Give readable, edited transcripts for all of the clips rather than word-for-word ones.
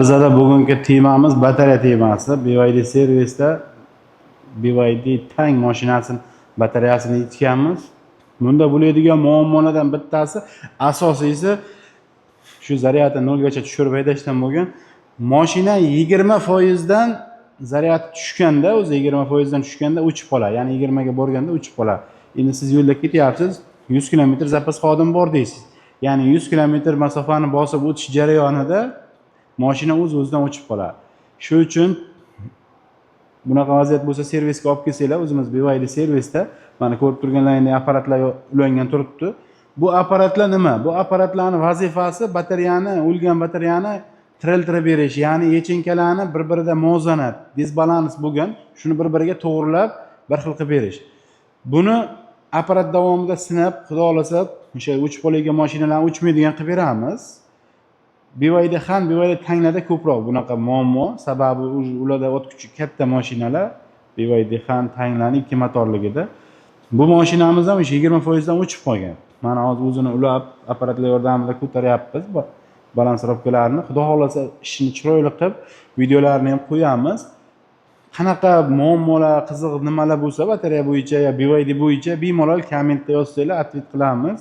Bizda bugungi temamiz batareya temasi. BYD servisda BYD Tang mashinasini batareyasini yechganmiz. Bunda bo'ladigan muammolardan bittasi, asosiysi shu zaryadni 0 gacha tushirib haydashdan bo'lgan. Mashina 20% dan zaryad tushganda, o'zi 20% dan tushganda o'chib qoladi. Ya'ni 20 ga borganda o'chib qoladi. Endi siz yo'lda ketyapsiz, 100 km zapas xodim bor deysiz. Ya'ni 100 km masofani bosib o'tish jarayonida mashina o'z-o'zidan o'chib qoladi. Shu uchun bunaqa vaziyat bo'lsa servisga olib kelsanglar, o'zimiz BYD servisda mana ko'rib turganlaringdek apparatlar ulangan turibdi. Bu apparatlar nima? Bu apparatlarning vazifasi batareyani, o'lgan batareyani tiriltirib berish, ya'ni yechinkalarni bir-birida muvozanat, disbalans bo'lgan, shuni bir-biriga to'g'rilab, bir xil qilib berish. Buni apparat davomida sinab, xudo xolasa, o'sha o'chib qolgan mashinalarni o'chmaydigan qilib beramiz. BYD Tanglarda ko'proq bunaqa muammo, sababi ularda o't kuchi katta mashinalar, BYD Tanglarning 2 motorligida. Bu mashinamiz ham o'sha 20% dan o'chib qolgan. Mana hozir o'zini ulab, apparatlar yordamida ko'taryapmiz balansировкаларni. Xudo xolasa ishni chiroyli qilib, videolarni ham qo'yamiz. Qanaqa muammolar, qiziq nimalar bo'lsa batareya bo'yicha yo BYD bo'yicha bemalol kommentda yozsanglar, atvet qilamiz.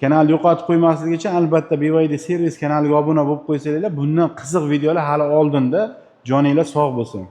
Kanalni yo'qotib qo'ymaslik uchun albatta BYD servis kanaliga obuna bo'lib qo'ysanglar, bundan qiziq videolar hali oldinda. Joninglar sog' bo'lsin.